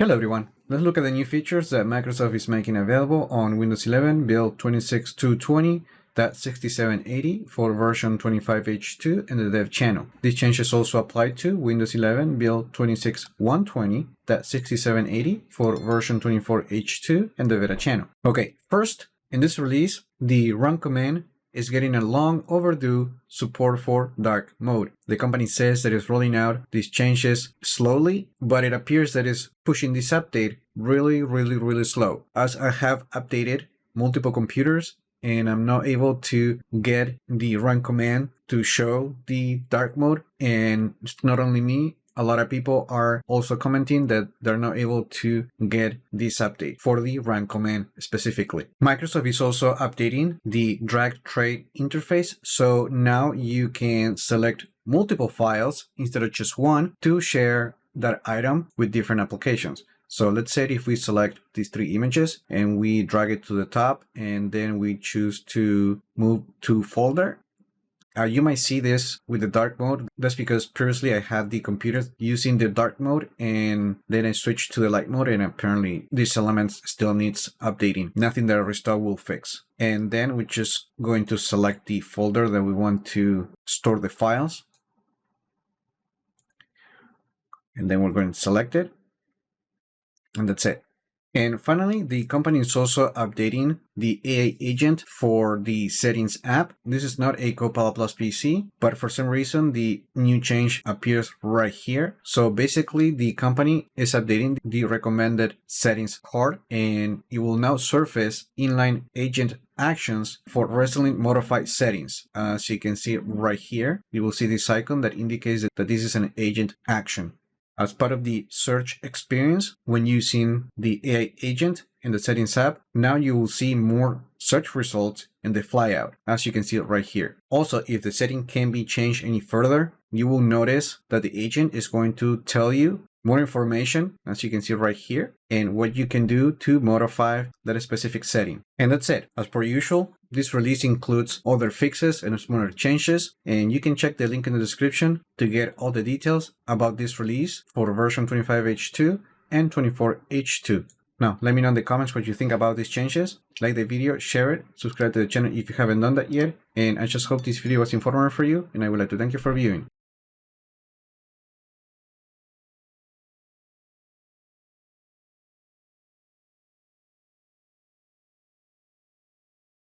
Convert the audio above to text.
Hello everyone, let's look at the new features that Microsoft is making available on Windows 11 build 26220.6780 for version 25H2 and the dev channel. These changes also apply to Windows 11 build 26120.6780 for version 24H2 and the beta channel. Okay, first, in this release, the run command is getting a long overdue support for dark mode. The company says that it's rolling out these changes slowly, but it appears that it's pushing this update really slow. As I have updated multiple computers and I'm not able to get the run command to show the dark mode, and it's not only me, a lot of people are also commenting that they're not able to get this update for the run command specifically. Microsoft is also updating the drag tray interface, so now you can select multiple files instead of just one to share that item with different applications. So let's say if we select these three images and we drag it to the top and then we choose to move to folder. You might see this with the dark mode. That's because previously I had the computer using the dark mode and then I switched to the light mode, and apparently these elements still needs updating. Nothing that a restore will fix. And then we're just going to select the folder that we want to store the files. And then we're going to select it. And that's it. And finally, the company is also updating the AI agent for the settings app. This is not a Copilot Plus PC, but for some reason, the new change appears right here. So basically, the company is updating the recommended settings card, and it will now surface inline agent actions for recently modified settings. As you can see right here, you will see this icon that indicates that this is an agent action. As part of the search experience when using the AI agent in the settings app, now you will see more search results in the flyout, as you can see it right here. Also, if the setting can be changed any further, you will notice that the agent is going to tell you more information, as you can see right here, and what you can do to modify that specific setting. And that's it. As per usual, this release includes other fixes and smaller changes, and you can check the link in the description to get all the details about this release for version 25H2 and 24H2. Now, let me know in the comments what you think about these changes. Like the video, share it, subscribe to the channel if you haven't done that yet, and I just hope this video was informative for you, and I would like to thank you for viewing.